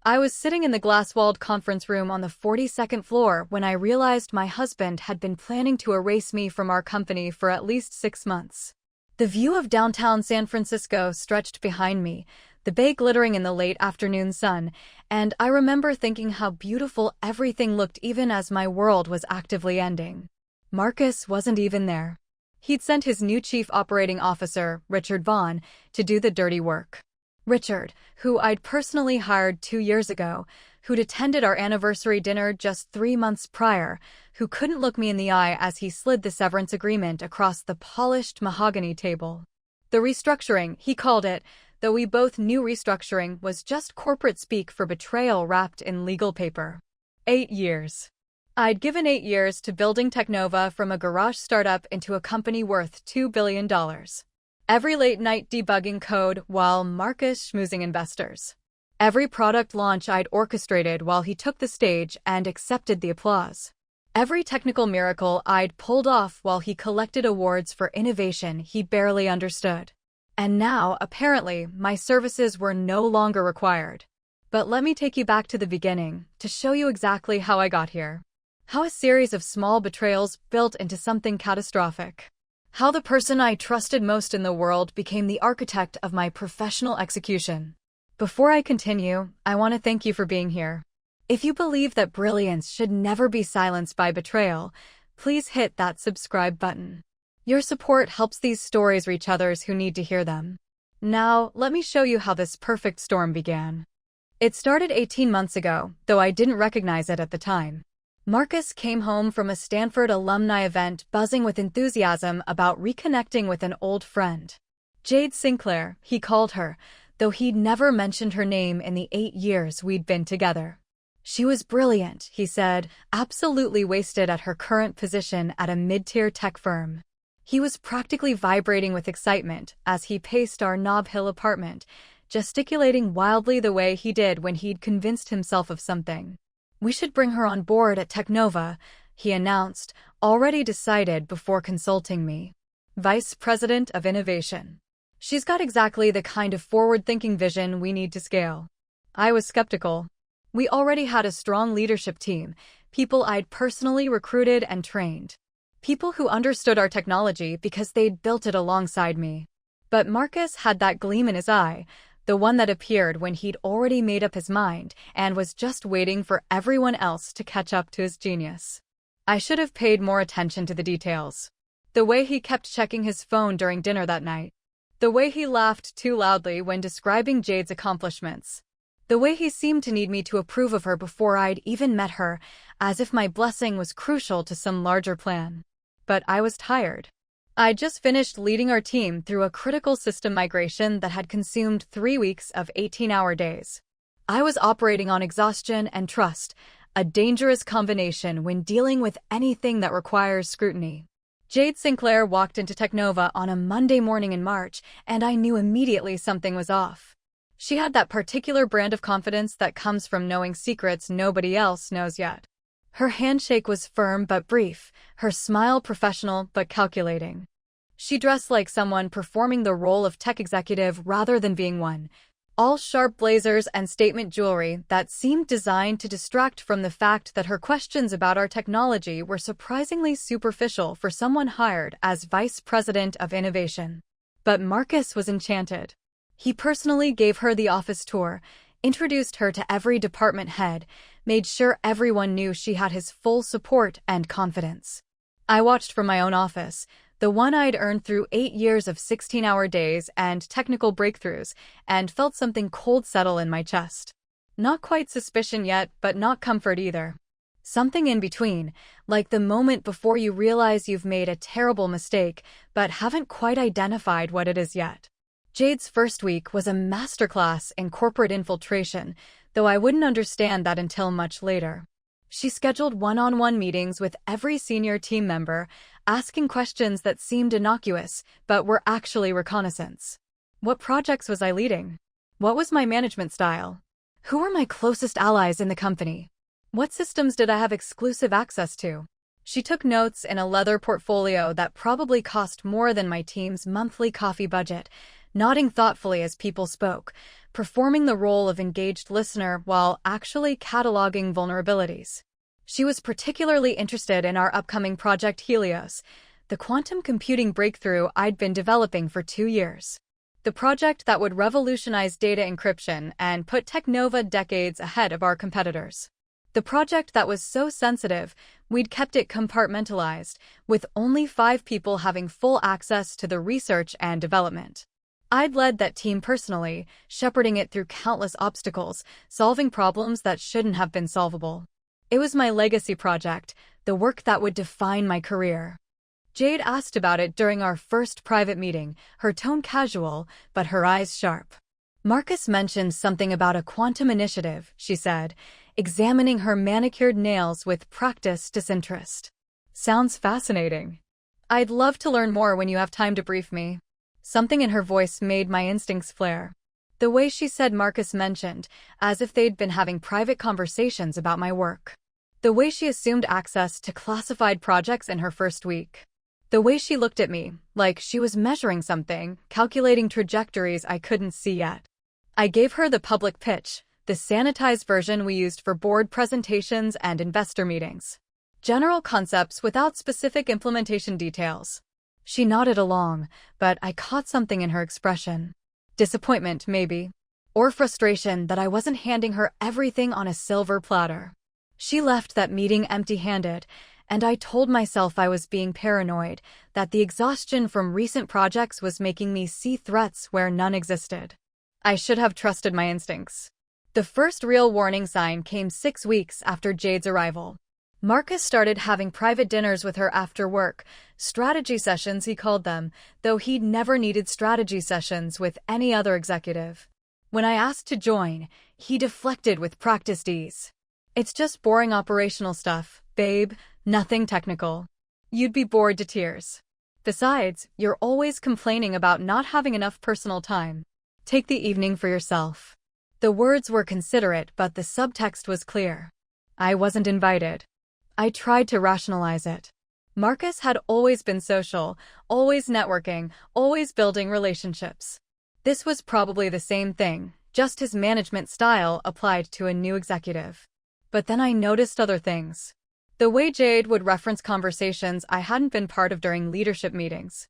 I was sitting in the glass-walled conference room on the 42nd floor when I realized my husband had been planning to erase me from our company for at least 6 months. The view of downtown San Francisco stretched behind me, the bay glittering in the late afternoon sun, and I remember thinking how beautiful everything looked even as my world was actively ending. Marcus wasn't even there. He'd sent his new chief operating officer, Richard Vaughn, to do the dirty work. Richard, who I'd personally hired 2 years ago, who'd attended our anniversary dinner just 3 months prior, who couldn't look me in the eye as he slid the severance agreement across the polished mahogany table. The restructuring, he called it, though we both knew restructuring was just corporate speak for betrayal wrapped in legal paper. 8 years. I'd given 8 years to building TechNova from a garage startup into a company worth $2 billion. Every late-night debugging code while Marcus schmoozing investors. Every product launch I'd orchestrated while he took the stage and accepted the applause. Every technical miracle I'd pulled off while he collected awards for innovation he barely understood. And now, apparently, my services were no longer required. But let me take you back to the beginning, to show you exactly how I got here. How a series of small betrayals built into something catastrophic. How the person I trusted most in the world became the architect of my professional execution. Before I continue, I want to thank you for being here. If you believe that brilliance should never be silenced by betrayal, please hit that subscribe button. Your support helps these stories reach others who need to hear them. Now, let me show you how this perfect storm began. It started 18 months ago, though I didn't recognize it at the time. Marcus came home from a Stanford alumni event buzzing with enthusiasm about reconnecting with an old friend. Jade Sinclair, he called her, though he'd never mentioned her name in the 8 years we'd been together. She was brilliant, he said, absolutely wasted at her current position at a mid-tier tech firm. He was practically vibrating with excitement as he paced our Nob Hill apartment, gesticulating wildly the way he did when he'd convinced himself of something. We should bring her on board at TechNova, he announced, already decided before consulting me. Vice President of Innovation. She's got exactly the kind of forward-thinking vision we need to scale. I was skeptical. We already had a strong leadership team, people I'd personally recruited and trained. People who understood our technology because they'd built it alongside me. But Marcus had that gleam in his eye, the one that appeared when he'd already made up his mind and was just waiting for everyone else to catch up to his genius. I should have paid more attention to the details. The way he kept checking his phone during dinner that night. The way he laughed too loudly when describing Jade's accomplishments. The way he seemed to need me to approve of her before I'd even met her, as if my blessing was crucial to some larger plan. But I was tired. I'd just finished leading our team through a critical system migration that had consumed 3 weeks of 18-hour days. I was operating on exhaustion and trust, a dangerous combination when dealing with anything that requires scrutiny. Jade Sinclair walked into TechNova on a Monday morning in March, and I knew immediately something was off. She had that particular brand of confidence that comes from knowing secrets nobody else knows yet. Her handshake was firm but brief, her smile professional but calculating. She dressed like someone performing the role of tech executive rather than being one. All sharp blazers and statement jewelry that seemed designed to distract from the fact that her questions about our technology were surprisingly superficial for someone hired as Vice President of Innovation. But Marcus was enchanted. He personally gave her the office tour, introduced her to every department head, made sure everyone knew she had his full support and confidence. I watched from my own office, the one I'd earned through 8 years of 16-hour days and technical breakthroughs, and felt something cold settle in my chest. Not quite suspicion yet, but not comfort either. Something in between, like the moment before you realize you've made a terrible mistake, but haven't quite identified what it is yet. Jade's first week was a masterclass in corporate infiltration, though I wouldn't understand that until much later. She scheduled one-on-one meetings with every senior team member, asking questions that seemed innocuous, but were actually reconnaissance. What projects was I leading? What was my management style? Who were my closest allies in the company? What systems did I have exclusive access to? She took notes in a leather portfolio that probably cost more than my team's monthly coffee budget, nodding thoughtfully as people spoke, performing the role of engaged listener while actually cataloging vulnerabilities. She was particularly interested in our upcoming Project Helios, the quantum computing breakthrough I'd been developing for 2 years. The project that would revolutionize data encryption and put TechNova decades ahead of our competitors. The project that was so sensitive, we'd kept it compartmentalized, with only 5 people having full access to the research and development. I'd led that team personally, shepherding it through countless obstacles, solving problems that shouldn't have been solvable. It was my legacy project, the work that would define my career. Jade asked about it during our first private meeting, her tone casual, but her eyes sharp. Marcus mentioned something about a quantum initiative, she said, examining her manicured nails with practiced disinterest. Sounds fascinating. I'd love to learn more when you have time to brief me. Something in her voice made my instincts flare. The way she said Marcus mentioned, as if they'd been having private conversations about my work. The way she assumed access to classified projects in her first week. The way she looked at me, like she was measuring something, calculating trajectories I couldn't see yet. I gave her the public pitch, the sanitized version we used for board presentations and investor meetings. General concepts without specific implementation details. She nodded along, but I caught something in her expression. Disappointment, maybe. Or frustration that I wasn't handing her everything on a silver platter. She left that meeting empty-handed, and I told myself I was being paranoid, that the exhaustion from recent projects was making me see threats where none existed. I should have trusted my instincts. The first real warning sign came 6 weeks after Jade's arrival. Marcus started having private dinners with her after work, strategy sessions he called them, though he'd never needed strategy sessions with any other executive. When I asked to join, he deflected with practiced ease. It's just boring operational stuff, babe, nothing technical. You'd be bored to tears. Besides, you're always complaining about not having enough personal time. Take the evening for yourself. The words were considerate, but the subtext was clear. I wasn't invited. I tried to rationalize it. Marcus had always been social, always networking, always building relationships. This was probably the same thing, just his management style applied to a new executive. But then I noticed other things. The way Jade would reference conversations I hadn't been part of during leadership meetings.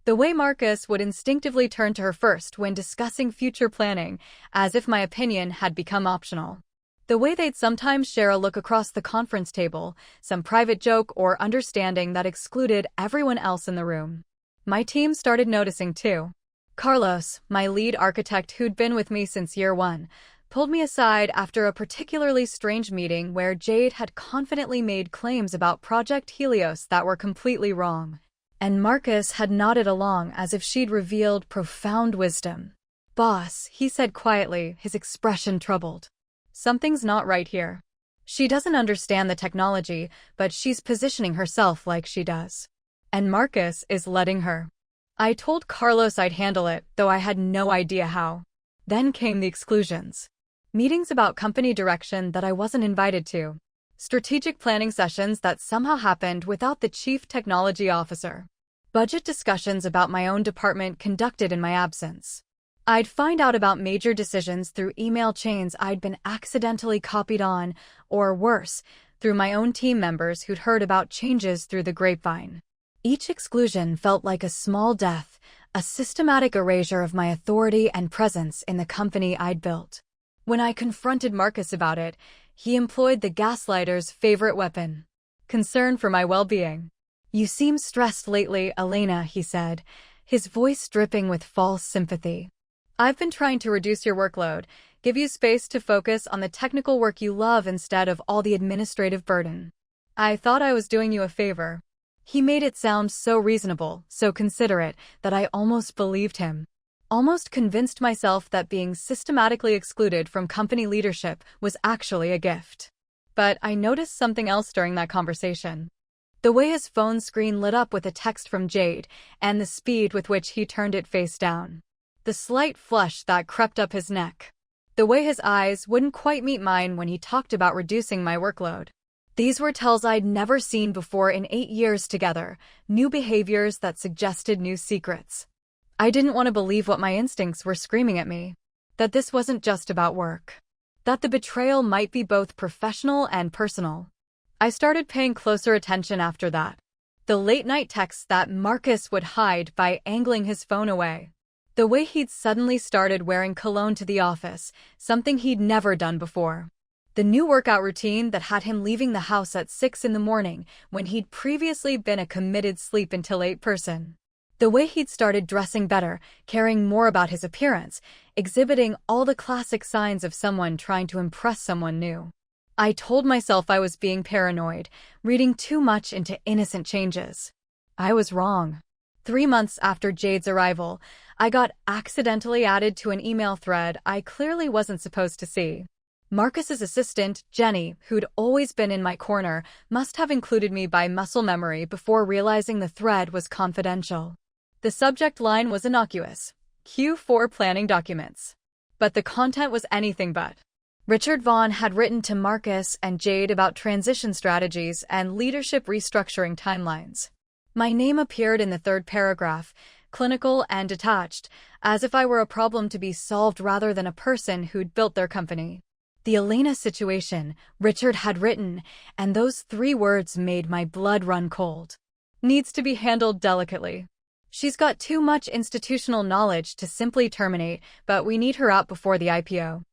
The way Marcus would instinctively turn to her first when discussing future planning, as if my opinion had become optional. The way they'd sometimes share a look across the conference table, some private joke or understanding that excluded everyone else in the room. My team started noticing too. Carlos, my lead architect who'd been with me since year 1, pulled me aside after a particularly strange meeting where Jade had confidently made claims about Project Helios that were completely wrong. And Marcus had nodded along as if she'd revealed profound wisdom. "Boss," he said quietly, his expression troubled. "Something's not right here. She doesn't understand the technology, but she's positioning herself like she does. And Marcus is letting her." I told Carlos I'd handle it, though I had no idea how. Then came the exclusions. Meetings about company direction that I wasn't invited to. Strategic planning sessions that somehow happened without the chief technology officer. Budget discussions about my own department conducted in my absence. I'd find out about major decisions through email chains I'd been accidentally copied on, or worse, through my own team members who'd heard about changes through the grapevine. Each exclusion felt like a small death, a systematic erasure of my authority and presence in the company I'd built. When I confronted Marcus about it, he employed the gaslighter's favorite weapon: concern for my well-being. "You seem stressed lately, Elena," he said, his voice dripping with false sympathy. "I've been trying to reduce your workload, give you space to focus on the technical work you love instead of all the administrative burden. I thought I was doing you a favor." He made it sound so reasonable, so considerate, that I almost believed him. Almost convinced myself that being systematically excluded from company leadership was actually a gift. But I noticed something else during that conversation. The way his phone screen lit up with a text from Jade, and the speed with which he turned it face down. The slight flush that crept up his neck. The way his eyes wouldn't quite meet mine when he talked about reducing my workload. These were tells I'd never seen before in 8 years together, new behaviors that suggested new secrets. I didn't want to believe what my instincts were screaming at me. that this wasn't just about work, that the betrayal might be both professional and personal. I started paying closer attention after that. The late-night texts that Marcus would hide by angling his phone away. The way he'd suddenly started wearing cologne to the office, something he'd never done before. The new workout routine that had him leaving the house at 6 in the morning when he'd previously been a committed sleep until 8 person. The way he'd started dressing better, caring more about his appearance, exhibiting all the classic signs of someone trying to impress someone new. I told myself I was being paranoid, reading too much into innocent changes. I was wrong. 3 months after Jade's arrival, I got accidentally added to an email thread I clearly wasn't supposed to see. Marcus's assistant, Jenny, who'd always been in my corner, must have included me by muscle memory before realizing the thread was confidential. The subject line was innocuous: Q4 planning documents. But the content was anything but. Richard Vaughn had written to Marcus and Jade about transition strategies and leadership restructuring timelines. My name appeared in the third paragraph, clinical and detached, as if I were a problem to be solved rather than a person who'd built their company. The Elena situation, Richard had written, and those 3 words made my blood run cold. Needs to be handled delicately. She's got too much institutional knowledge to simply terminate, but we need her out before the IPO.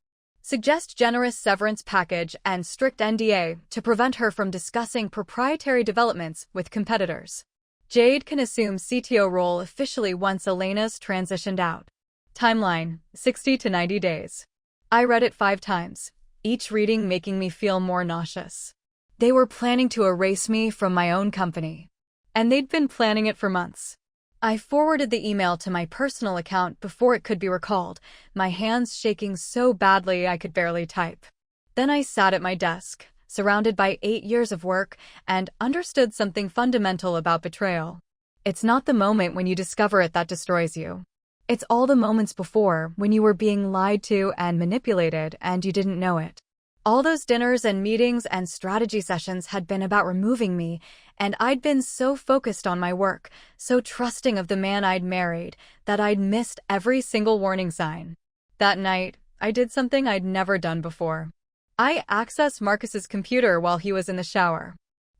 Suggest generous severance package and strict NDA to prevent her from discussing proprietary developments with competitors. Jade can assume CTO role officially once Elena's transitioned out. Timeline: 60 to 90 days. I read it 5 times, each reading making me feel more nauseous. They were planning to erase me from my own company. And they'd been planning it for months. I forwarded the email to my personal account before it could be recalled, my hands shaking so badly I could barely type. Then I sat at my desk, surrounded by 8 years of work, and understood something fundamental about betrayal. It's not the moment when you discover it that destroys you. It's all the moments before, when you were being lied to and manipulated and you didn't know it. All those dinners and meetings and strategy sessions had been about removing me, and I'd been so focused on my work, so trusting of the man I'd married, that I'd missed every single warning sign. That night, I did something I'd never done before. I accessed Marcus's computer while he was in the shower.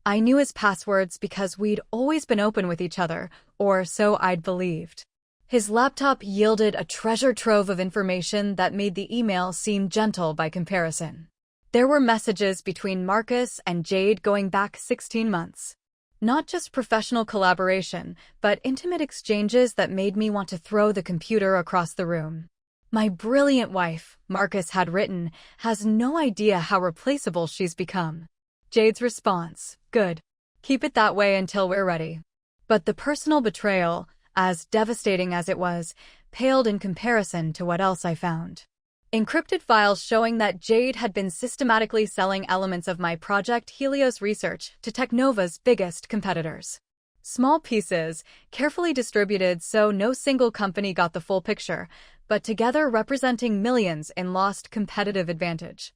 I knew his passwords because we'd always been open with each other, or so I'd believed. His laptop yielded a treasure trove of information that made the email seem gentle by comparison. There were messages between Marcus and Jade going back 16 months. Not just professional collaboration, but intimate exchanges that made me want to throw the computer across the room. My brilliant wife, Marcus had written, has no idea how replaceable she's become. Jade's response: good. Keep it that way until we're ready. But the personal betrayal, as devastating as it was, paled in comparison to what else I found. Encrypted files showing that Jade had been systematically selling elements of my Project Helios research to TechNova's biggest competitors. Small pieces, carefully distributed so no single company got the full picture, but together representing millions in lost competitive advantage.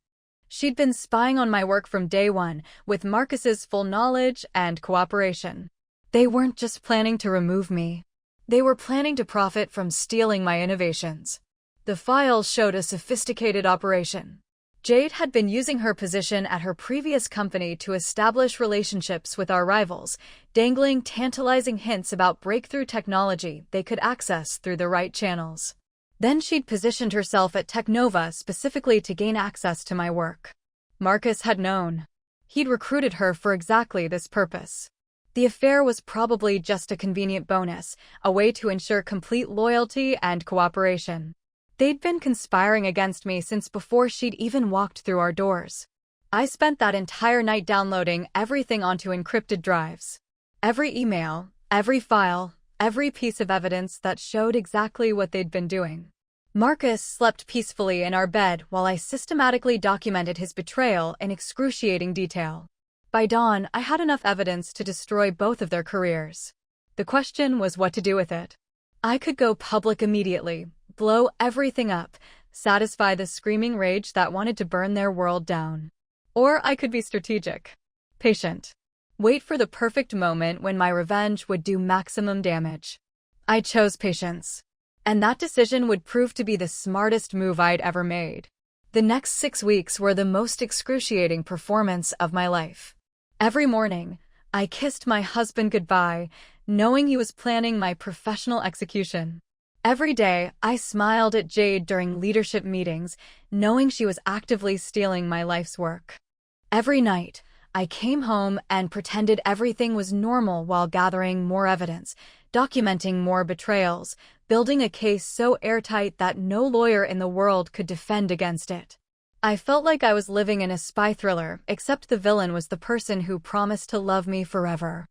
She'd been spying on my work from day one, with Marcus's full knowledge and cooperation. They weren't just planning to remove me. They were planning to profit from stealing my innovations. The files showed a sophisticated operation. Jade had been using her position at her previous company to establish relationships with our rivals, dangling tantalizing hints about breakthrough technology they could access through the right channels. Then she'd positioned herself at TechNova specifically to gain access to my work. Marcus had known. He'd recruited her for exactly this purpose. The affair was probably just a convenient bonus, a way to ensure complete loyalty and cooperation. They'd been conspiring against me since before she'd even walked through our doors. I spent that entire night downloading everything onto encrypted drives. Every email, every file, every piece of evidence that showed exactly what they'd been doing. Marcus slept peacefully in our bed while I systematically documented his betrayal in excruciating detail. By dawn, I had enough evidence to destroy both of their careers. The question was what to do with it. I could go public immediately, blow everything up, satisfy the screaming rage that wanted to burn their world down. Or I could be strategic, patient, wait for the perfect moment when my revenge would do maximum damage. I chose patience. And that decision would prove to be the smartest move I'd ever made. The next 6 weeks were the most excruciating performance of my life. Every morning, I kissed my husband goodbye, knowing he was planning my professional execution. Every day, I smiled at Jade during leadership meetings, knowing she was actively stealing my life's work. Every night, I came home and pretended everything was normal while gathering more evidence, documenting more betrayals, building a case so airtight that no lawyer in the world could defend against it. I felt like I was living in a spy thriller, except the villain was the person who promised to love me forever.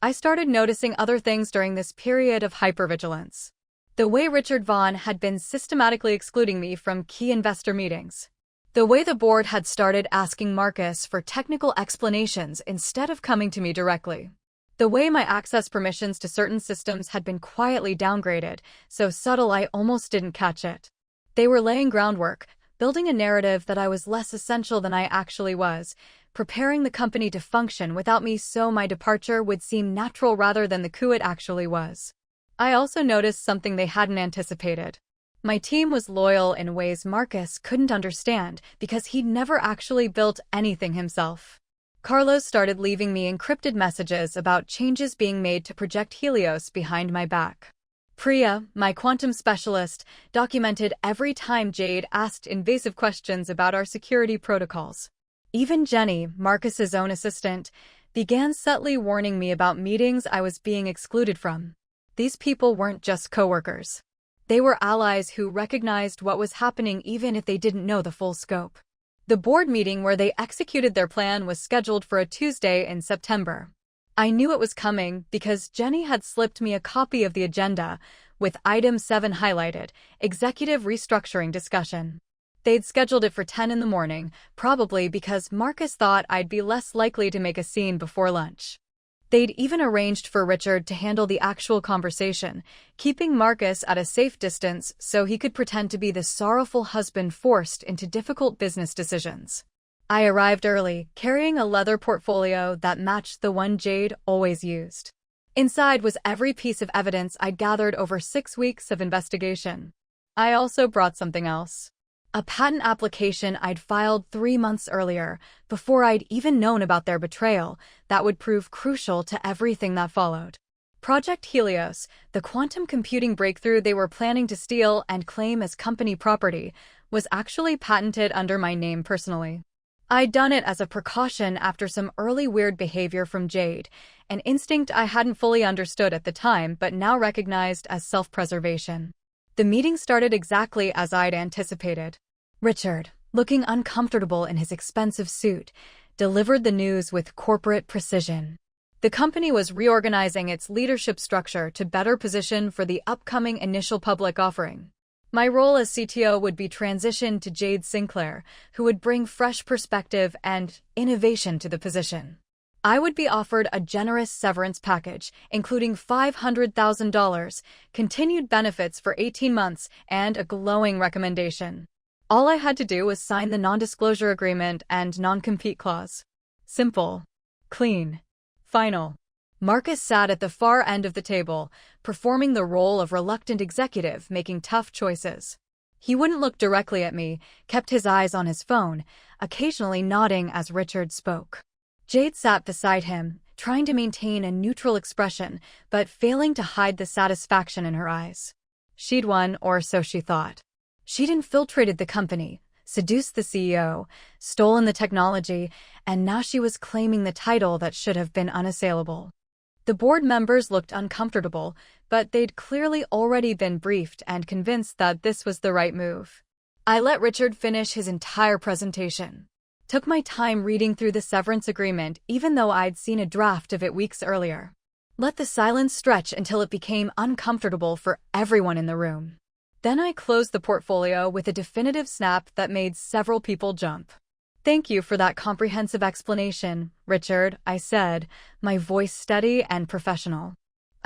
I started noticing other things during this period of hypervigilance. The way Richard Vaughn had been systematically excluding me from key investor meetings. The way the board had started asking Marcus for technical explanations instead of coming to me directly. The way my access permissions to certain systems had been quietly downgraded, so subtle I almost didn't catch it. They were laying groundwork, building a narrative that I was less essential than I actually was, preparing the company to function without me so my departure would seem natural rather than the coup it actually was. I also noticed something they hadn't anticipated. My team was loyal in ways Marcus couldn't understand because he'd never actually built anything himself. Carlos started leaving me encrypted messages about changes being made to Project Helios behind my back. Priya, my quantum specialist, documented every time Jade asked invasive questions about our security protocols. Even Jenny, Marcus's own assistant, began subtly warning me about meetings I was being excluded from. These people weren't just coworkers. They were allies who recognized what was happening even if they didn't know the full scope. The board meeting where they executed their plan was scheduled for a Tuesday in September. I knew it was coming because Jenny had slipped me a copy of the agenda, with Item 7 highlighted, Executive Restructuring Discussion. They'd scheduled it for 10 in the morning, probably because Marcus thought I'd be less likely to make a scene before lunch. They'd even arranged for Richard to handle the actual conversation, keeping Marcus at a safe distance so he could pretend to be the sorrowful husband forced into difficult business decisions. I arrived early, carrying a leather portfolio that matched the one Jade always used. Inside was every piece of evidence I'd gathered over 6 weeks of investigation. I also brought something else. A patent application I'd filed 3 months earlier, before I'd even known about their betrayal, that would prove crucial to everything that followed. Project Helios, the quantum computing breakthrough they were planning to steal and claim as company property, was actually patented under my name personally. I'd done it as a precaution after some early weird behavior from Jade, an instinct I hadn't fully understood at the time but now recognized as self-preservation. The meeting started exactly as I'd anticipated. Richard, looking uncomfortable in his expensive suit, delivered the news with corporate precision. The company was reorganizing its leadership structure to better position for the upcoming initial public offering. My role as CTO would be transitioned to Jade Sinclair, who would bring fresh perspective and innovation to the position. I would be offered a generous severance package, including $500,000, continued benefits for 18 months, and a glowing recommendation. All I had to do was sign the non-disclosure agreement and non-compete clause. Simple. Clean. Final. Marcus sat at the far end of the table, performing the role of reluctant executive making tough choices. He wouldn't look directly at me, kept his eyes on his phone, occasionally nodding as Richard spoke. Jade sat beside him, trying to maintain a neutral expression, but failing to hide the satisfaction in her eyes. She'd won, or so she thought. She'd infiltrated the company, seduced the CEO, stolen the technology, and now she was claiming the title that should have been unassailable. The board members looked uncomfortable, but they'd clearly already been briefed and convinced that this was the right move. I let Richard finish his entire presentation. Took my time reading through the severance agreement even though I'd seen a draft of it weeks earlier. Let the silence stretch until it became uncomfortable for everyone in the room. Then I closed the portfolio with a definitive snap that made several people jump. "Thank you for that comprehensive explanation, Richard," I said, my voice steady and professional.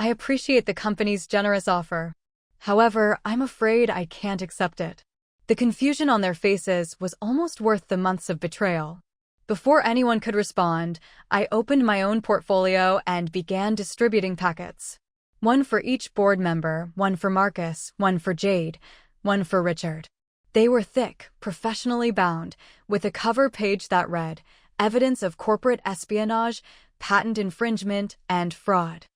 "I appreciate the company's generous offer. However, I'm afraid I can't accept it." The confusion on their faces was almost worth the months of betrayal. Before anyone could respond, I opened my own portfolio and began distributing packets. One for each board member, one for Marcus, one for Jade, one for Richard. They were thick, professionally bound, with a cover page that read, "Evidence of corporate espionage, patent infringement, and fraud."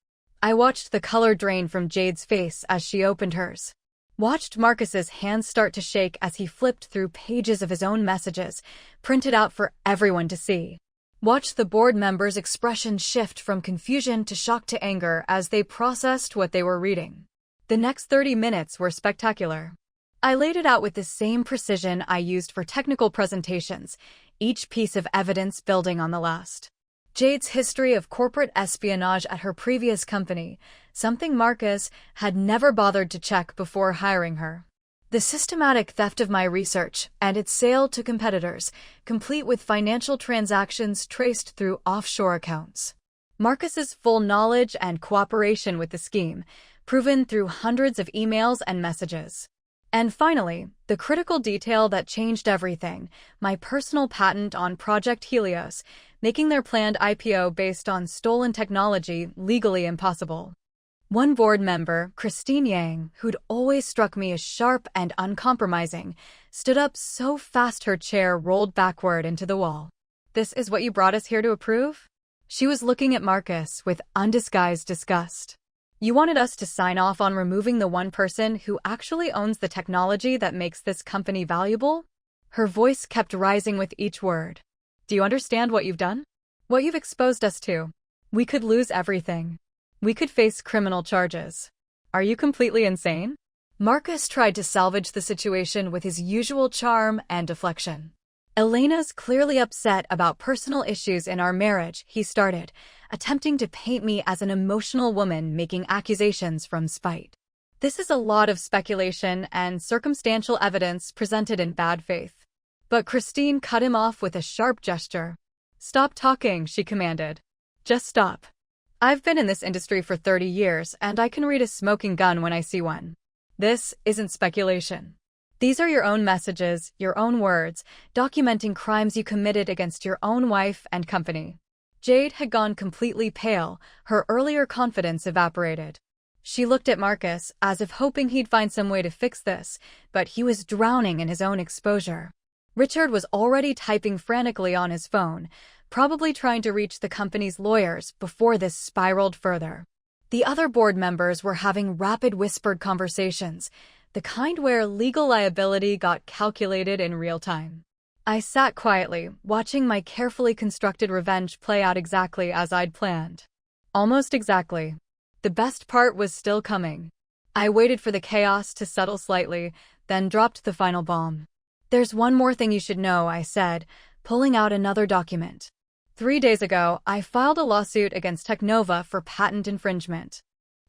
I watched the color drain from Jade's face as she opened hers. Watched Marcus's hands start to shake as he flipped through pages of his own messages, printed out for everyone to see. Watched the board members' expressions shift from confusion to shock to anger as they processed what they were reading. The next 30 minutes were spectacular. I laid it out with the same precision I used for technical presentations, each piece of evidence building on the last. Jade's history of corporate espionage at her previous company, something Marcus had never bothered to check before hiring her. The systematic theft of my research and its sale to competitors, complete with financial transactions traced through offshore accounts. Marcus's full knowledge and cooperation with the scheme, proven through hundreds of emails and messages. And finally, the critical detail that changed everything, my personal patent on Project Helios, making their planned IPO based on stolen technology legally impossible. One board member, Christine Yang, who'd always struck me as sharp and uncompromising, stood up so fast her chair rolled backward into the wall. "This is what you brought us here to approve?" She was looking at Marcus with undisguised disgust. "You wanted us to sign off on removing the one person who actually owns the technology that makes this company valuable?" Her voice kept rising with each word. "Do you understand what you've done? What you've exposed us to? We could lose everything. We could face criminal charges. Are you completely insane?" Marcus tried to salvage the situation with his usual charm and deflection. "Elena's clearly upset about personal issues in our marriage," he started, attempting to paint me as an emotional woman making accusations from spite. "This is a lot of speculation and circumstantial evidence presented in bad faith." But Christine cut him off with a sharp gesture. "Stop talking," she commanded. "Just stop. I've been in this industry for 30 years, and I can read a smoking gun when I see one. This isn't speculation. These are your own messages, your own words, documenting crimes you committed against your own wife and company." Jade had gone completely pale, her earlier confidence evaporated. She looked at Marcus as if hoping he'd find some way to fix this, but he was drowning in his own exposure. Richard was already typing frantically on his phone, probably trying to reach the company's lawyers before this spiraled further. The other board members were having rapid whispered conversations, the kind where legal liability got calculated in real time. I sat quietly, watching my carefully constructed revenge play out exactly as I'd planned. Almost exactly. The best part was still coming. I waited for the chaos to settle slightly, then dropped the final bomb. "There's one more thing you should know," I said, pulling out another document. 3 days ago, I filed a lawsuit against TechNova for patent infringement.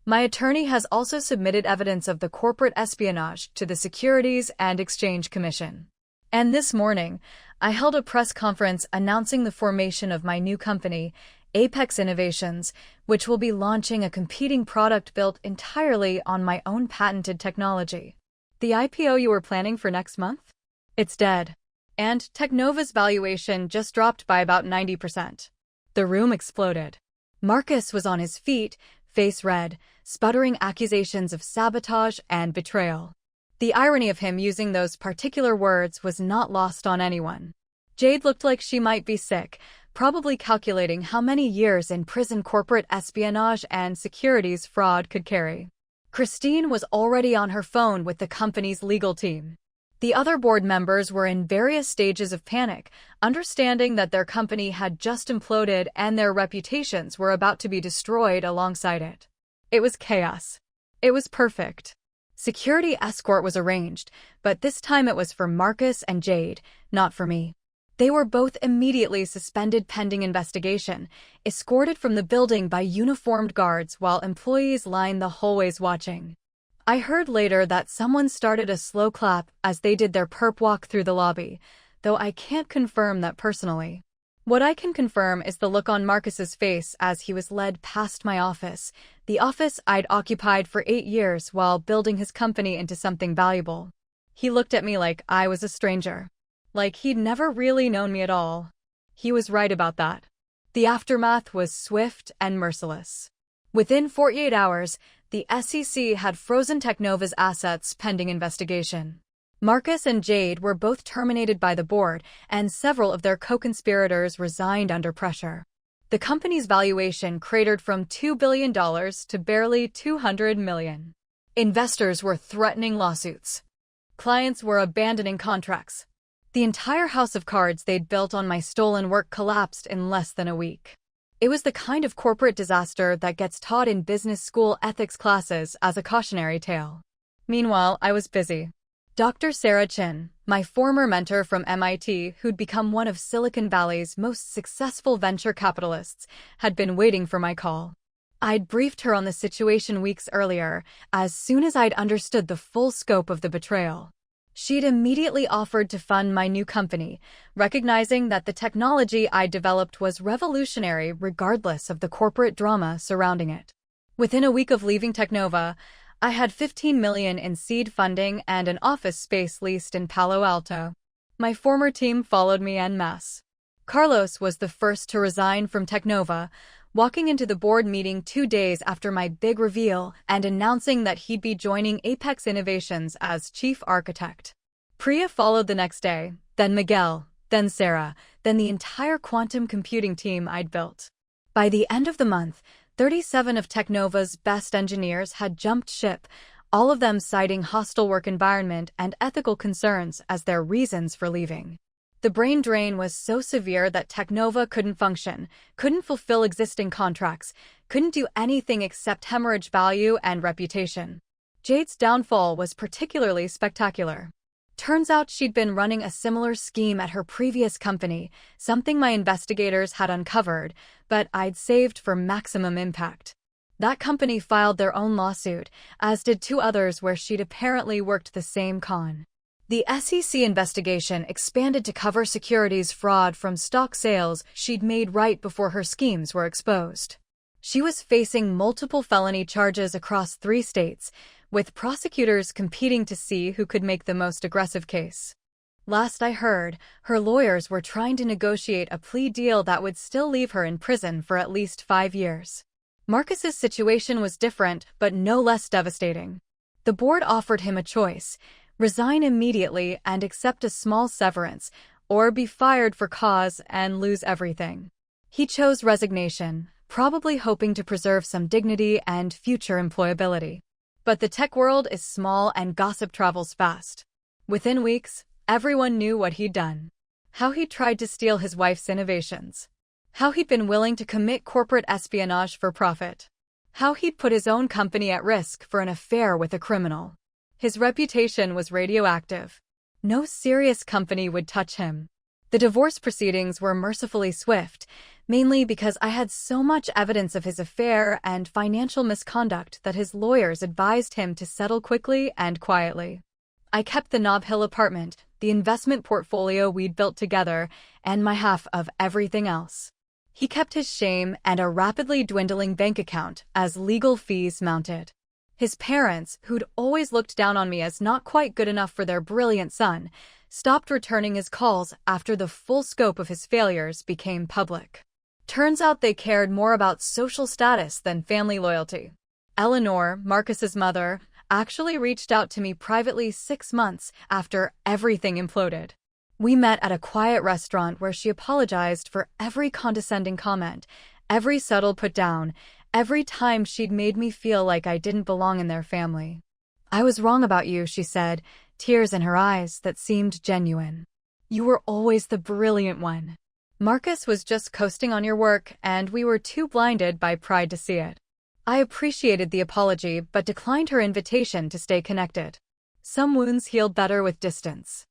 My attorney has also submitted evidence of the corporate espionage to the Securities and Exchange Commission. And this morning, I held a press conference announcing the formation of my new company, Apex Innovations, which will be launching a competing product built entirely on my own patented technology. The IPO you were planning for next month? It's dead. And TechNova's valuation just dropped by about 90%. The room exploded. Marcus was on his feet, face red, sputtering accusations of sabotage and betrayal. The irony of him using those particular words was not lost on anyone. Jade looked like she might be sick, probably calculating how many years in prison corporate espionage and securities fraud could carry. Christine was already on her phone with the company's legal team. The other board members were in various stages of panic, understanding that their company had just imploded and their reputations were about to be destroyed alongside it. It was chaos. It was perfect. Security escort was arranged, but this time it was for Marcus and Jade, not for me. They were both immediately suspended pending investigation, escorted from the building by uniformed guards while employees lined the hallways watching. I heard later that someone started a slow clap as they did their perp walk through the lobby, though I can't confirm that personally. What I can confirm is the look on Marcus's face as he was led past my office, the office I'd occupied for 8 years while building his company into something valuable. He looked at me like I was a stranger. Like he'd never really known me at all. He was right about that. The aftermath was swift and merciless. Within 48 hours, the SEC had frozen TechNova's assets pending investigation. Marcus and Jade were both terminated by the board, and several of their co-conspirators resigned under pressure. The company's valuation cratered from $2 billion to barely $200 million. Investors were threatening lawsuits. Clients were abandoning contracts. The entire house of cards they'd built on my stolen work collapsed in less than a week. It was the kind of corporate disaster that gets taught in business school ethics classes as a cautionary tale. Meanwhile, I was busy. Dr. Sarah Chin, my former mentor from MIT who'd become one of Silicon Valley's most successful venture capitalists, had been waiting for my call. I'd briefed her on the situation weeks earlier, as soon as I'd understood the full scope of the betrayal. She'd immediately offered to fund my new company, recognizing that the technology I developed was revolutionary regardless of the corporate drama surrounding it. Within a week of leaving TechNova, I had $15 million in seed funding and an office space leased in Palo Alto. My former team followed me en masse. Carlos was the first to resign from TechNova, walking into the board meeting 2 days after my big reveal and announcing that he'd be joining Apex Innovations as chief architect. Priya followed the next day, then Miguel, then Sarah, then the entire quantum computing team I'd built. By the end of the month, 37 of TechNova's best engineers had jumped ship, all of them citing hostile work environment and ethical concerns as their reasons for leaving. The brain drain was so severe that TechNova couldn't function, couldn't fulfill existing contracts, couldn't do anything except hemorrhage value and reputation. Jade's downfall was particularly spectacular. Turns out she'd been running a similar scheme at her previous company, something my investigators had uncovered, but I'd saved for maximum impact. That company filed their own lawsuit, as did 2 others where she'd apparently worked the same con. The SEC investigation expanded to cover securities fraud from stock sales she'd made right before her schemes were exposed. She was facing multiple felony charges across 3 states, with prosecutors competing to see who could make the most aggressive case. Last I heard, her lawyers were trying to negotiate a plea deal that would still leave her in prison for at least 5 years. Marcus's situation was different, but no less devastating. The board offered him a choice: resign immediately and accept a small severance, or be fired for cause and lose everything. He chose resignation, probably hoping to preserve some dignity and future employability. But the tech world is small and gossip travels fast. Within weeks, everyone knew what he'd done. How he'd tried to steal his wife's innovations. How he'd been willing to commit corporate espionage for profit. How he'd put his own company at risk for an affair with a criminal. His reputation was radioactive. No serious company would touch him. The divorce proceedings were mercifully swift, mainly because I had so much evidence of his affair and financial misconduct that his lawyers advised him to settle quickly and quietly. I kept the Nob Hill apartment, the investment portfolio we'd built together, and my half of everything else. He kept his shame and a rapidly dwindling bank account as legal fees mounted. His parents, who'd always looked down on me as not quite good enough for their brilliant son, stopped returning his calls after the full scope of his failures became public. Turns out they cared more about social status than family loyalty. Eleanor, Marcus's mother, actually reached out to me privately 6 months after everything imploded. We met at a quiet restaurant where she apologized for every condescending comment, every subtle put-down, every time she'd made me feel like I didn't belong in their family. "I was wrong about you," she said, tears in her eyes that seemed genuine. "You were always the brilliant one. Marcus was just coasting on your work, and we were too blinded by pride to see it." I appreciated the apology but declined her invitation to stay connected. Some wounds heal better with distance.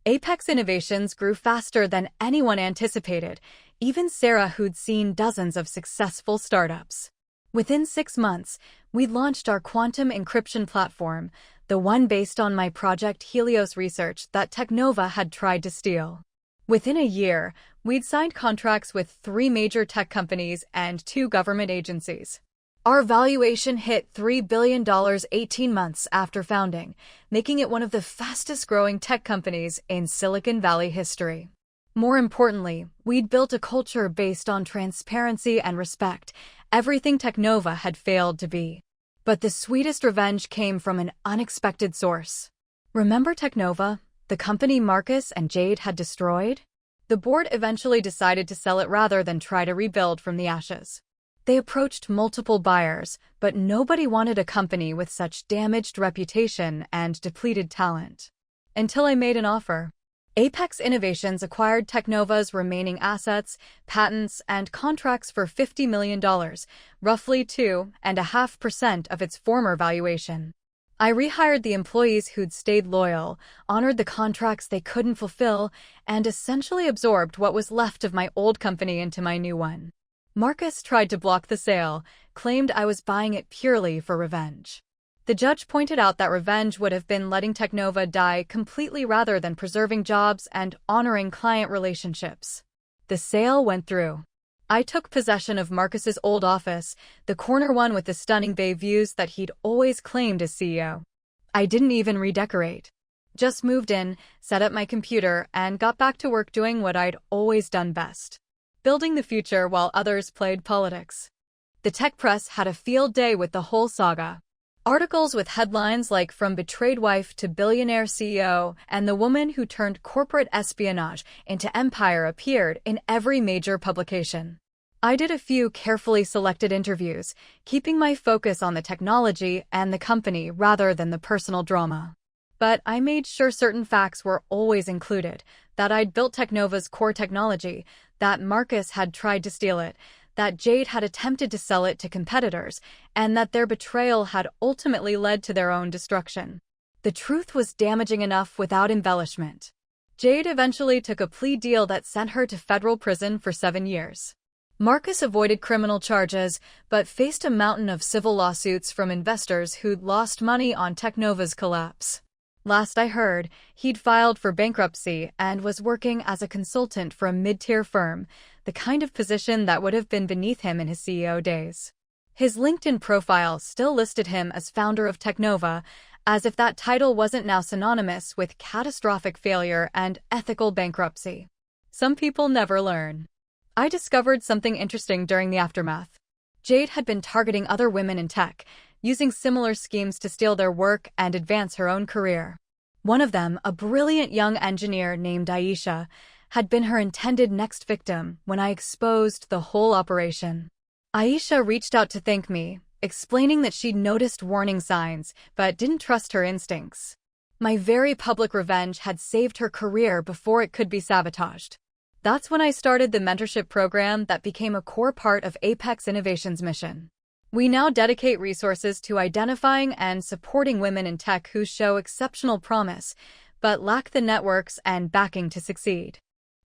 Apex Innovations grew faster than anyone anticipated, even Sarah, who'd seen dozens of successful startups. Within 6 months, we launched our quantum encryption platform, the one based on my Project Helios research that TechNova had tried to steal. Within a year, we'd signed contracts with 3 major tech companies and 2 government agencies. Our valuation hit $3 billion 18 months after founding, making it one of the fastest-growing tech companies in Silicon Valley history. More importantly, we'd built a culture based on transparency and respect, everything TechNova had failed to be. But the sweetest revenge came from an unexpected source. Remember TechNova, the company Marcus and Jade had destroyed? The board eventually decided to sell it rather than try to rebuild from the ashes. They approached multiple buyers, but nobody wanted a company with such damaged reputation and depleted talent. Until I made an offer. Apex Innovations acquired TechNova's remaining assets, patents, and contracts for $50 million, roughly 2.5% of its former valuation. I rehired the employees who'd stayed loyal, honored the contracts they couldn't fulfill, and essentially absorbed what was left of my old company into my new one. Marcus tried to block the sale, claimed I was buying it purely for revenge. The judge pointed out that revenge would have been letting TechNova die completely rather than preserving jobs and honoring client relationships. The sale went through. I took possession of Marcus's old office, the corner one with the stunning bay views that he'd always claimed as CEO. I didn't even redecorate. Just moved in, set up my computer, and got back to work doing what I'd always done best. Building the future while others played politics. The tech press had a field day with the whole saga. Articles with headlines like From Betrayed Wife to Billionaire CEO and The Woman Who Turned Corporate Espionage into Empire appeared in every major publication. I did a few carefully selected interviews, keeping my focus on the technology and the company rather than the personal drama. But I made sure certain facts were always included, that I'd built TechNova's core technology, that Marcus had tried to steal it, that Jade had attempted to sell it to competitors, and that their betrayal had ultimately led to their own destruction. The truth was damaging enough without embellishment. Jade eventually took a plea deal that sent her to federal prison for 7 years. Marcus avoided criminal charges, but faced a mountain of civil lawsuits from investors who'd lost money on TechNova's collapse. Last I heard, he'd filed for bankruptcy and was working as a consultant for a mid-tier firm, the kind of position that would have been beneath him in his CEO days. His LinkedIn profile still listed him as founder of TechNova, as if that title wasn't now synonymous with catastrophic failure and ethical bankruptcy. Some people never learn. I discovered something interesting during the aftermath. Jade had been targeting other women in tech, using similar schemes to steal their work and advance her own career. One of them, a brilliant young engineer named Aisha, had been her intended next victim when I exposed the whole operation. Aisha reached out to thank me, explaining that she'd noticed warning signs but didn't trust her instincts. My very public revenge had saved her career before it could be sabotaged. That's when I started the mentorship program that became a core part of Apex Innovations' mission. We now dedicate resources to identifying and supporting women in tech who show exceptional promise, but lack the networks and backing to succeed.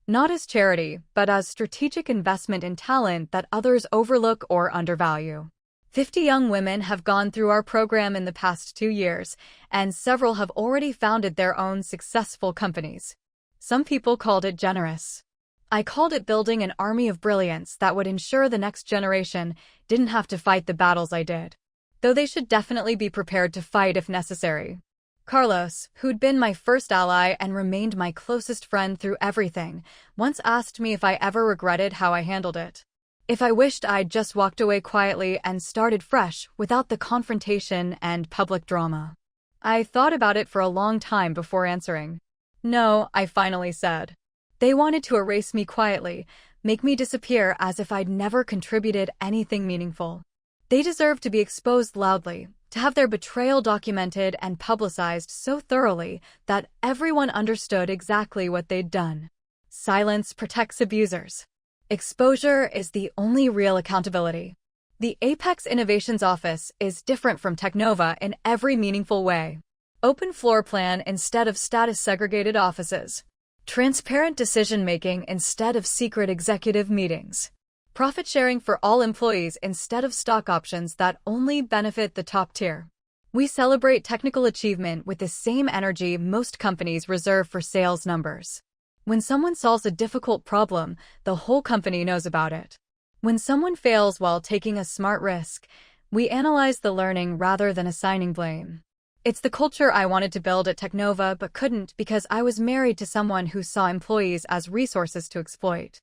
Not as charity, but as strategic investment in talent that others overlook or undervalue. 50 young women have gone through our program in the past 2 years, and several have already founded their own successful companies. Some people called it generous. I called it building an army of brilliance that would ensure the next generation didn't have to fight the battles I did. Though they should definitely be prepared to fight if necessary. Carlos, who'd been my first ally and remained my closest friend through everything, once asked me if I ever regretted how I handled it. If I wished I'd just walked away quietly and started fresh without the confrontation and public drama. I thought about it for a long time before answering. No, I finally said. They wanted to erase me quietly, make me disappear as if I'd never contributed anything meaningful. They deserve to be exposed loudly, to have their betrayal documented and publicized so thoroughly that everyone understood exactly what they'd done. Silence protects abusers. Exposure is the only real accountability. The Apex Innovations office is different from TechNova in every meaningful way. Open floor plan instead of status-segregated offices. Transparent decision-making instead of secret executive meetings. Profit sharing for all employees instead of stock options that only benefit the top tier. We celebrate technical achievement with the same energy most companies reserve for sales numbers. When someone solves a difficult problem, the whole company knows about it. When someone fails while taking a smart risk, we analyze the learning rather than assigning blame. It's the culture I wanted to build at TechNova but couldn't because I was married to someone who saw employees as resources to exploit.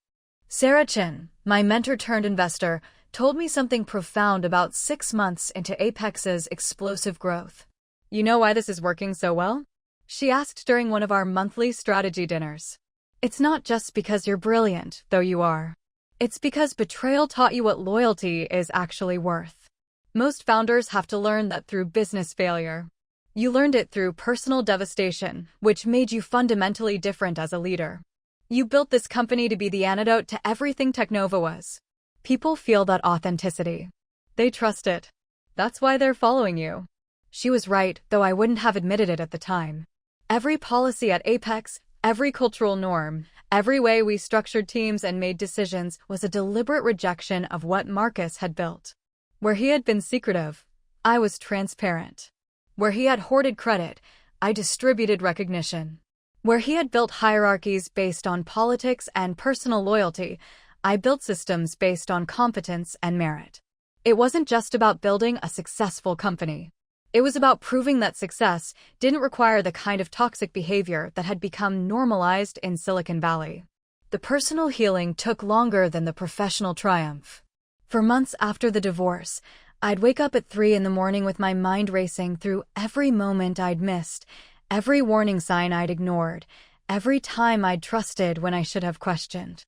Sarah Chin, my mentor-turned-investor, told me something profound about 6 months into Apex's explosive growth. "You know why this is working so well?" she asked during one of our monthly strategy dinners. "It's not just because you're brilliant, though you are. It's because Betrayal taught you what loyalty is actually worth. Most founders have to learn that through business failure. You learned it through personal devastation, which made you fundamentally different as a leader. You built this company to be the antidote to everything TechNova was. People feel that authenticity. They trust it. That's why they're following you." She was right, though I wouldn't have admitted it at the time. Every policy at Apex, every cultural norm, every way we structured teams and made decisions was a deliberate rejection of what Marcus had built. Where he had been secretive, I was transparent. Where he had hoarded credit, I distributed recognition. Where he had built hierarchies based on politics and personal loyalty, I built systems based on competence and merit. It wasn't just about building a successful company. It was about proving that success didn't require the kind of toxic behavior that had become normalized in Silicon Valley. The personal healing took longer than the professional triumph. For months after the divorce, I'd wake up at 3 in the morning with my mind racing through every moment I'd missed, every warning sign I'd ignored, every time I'd trusted when I should have questioned.